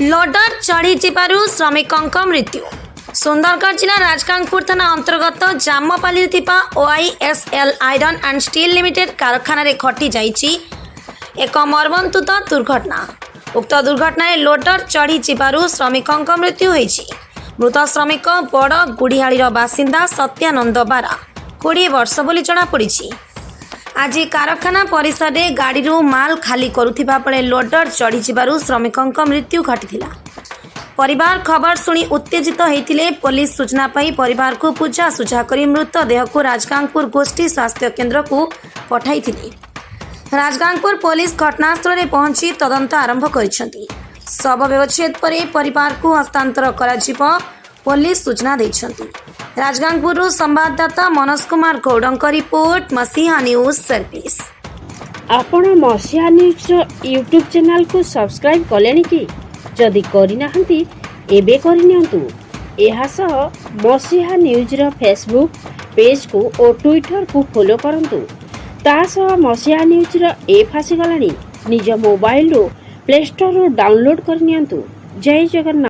Loader चढ़ी श्रमिकों मृत्यु। सुंदरगढ़ जिला राजगांगपुर थाना अंतर्गत Jampali OISL iron and steel limited कारखाना रे घटी जाइछि एक मर्मन्तुद दुर्घटना। उक्त दुर्घटना लोडर चढ़ी श्रमिकों मृत्यु होइछि। मृत श्रमिक बड़ गुड़ियाळीर बासिंदा सत्यानंद बारा 20 वर्ष बोली जଣାपड़ी। आज कारखाना परिसर में गाड़ी माल खाली करुथिबा बेले लोडर चढ़ी श्रमिकों मृत्यु घटी। परिवार खबर शुणी उत्तेजित होते पुलिस सूचना पाई परिवार को पूजा सुझा कर मृतदेह को राजगांगपुर गोष्ठी स्वास्थ्य केन्द्र को पठाई। राजगांगपुर पुलिस घटनास्थल में पहुंची तदंत आरंभ करिसेंती। शव व्यवच्छेद पर परिवार को हस्तांतर करा पुलिस सूचना देइछंती। राजगांगपुर संवाददाता मनोज कुमार गौड़ रिपोर्ट मसीहा न्यूज सर्विस। आपण मसीहा न्यूज यूट्यूब चैनल को सब्सक्राइब कलेनी कि जदि करिनाहंती एबे करिनियंतु। एहा सह मसीहा न्यूज रो फेसबुक पेज को और ट्विटर को फॉलो करंतु। ता सह मसीहा न्यूज रो ऐप आसी गलानी। निज मोबाइल रो प्ले स्टोर रो डाउनलोड करनियंतु। जय जगन्नाथ।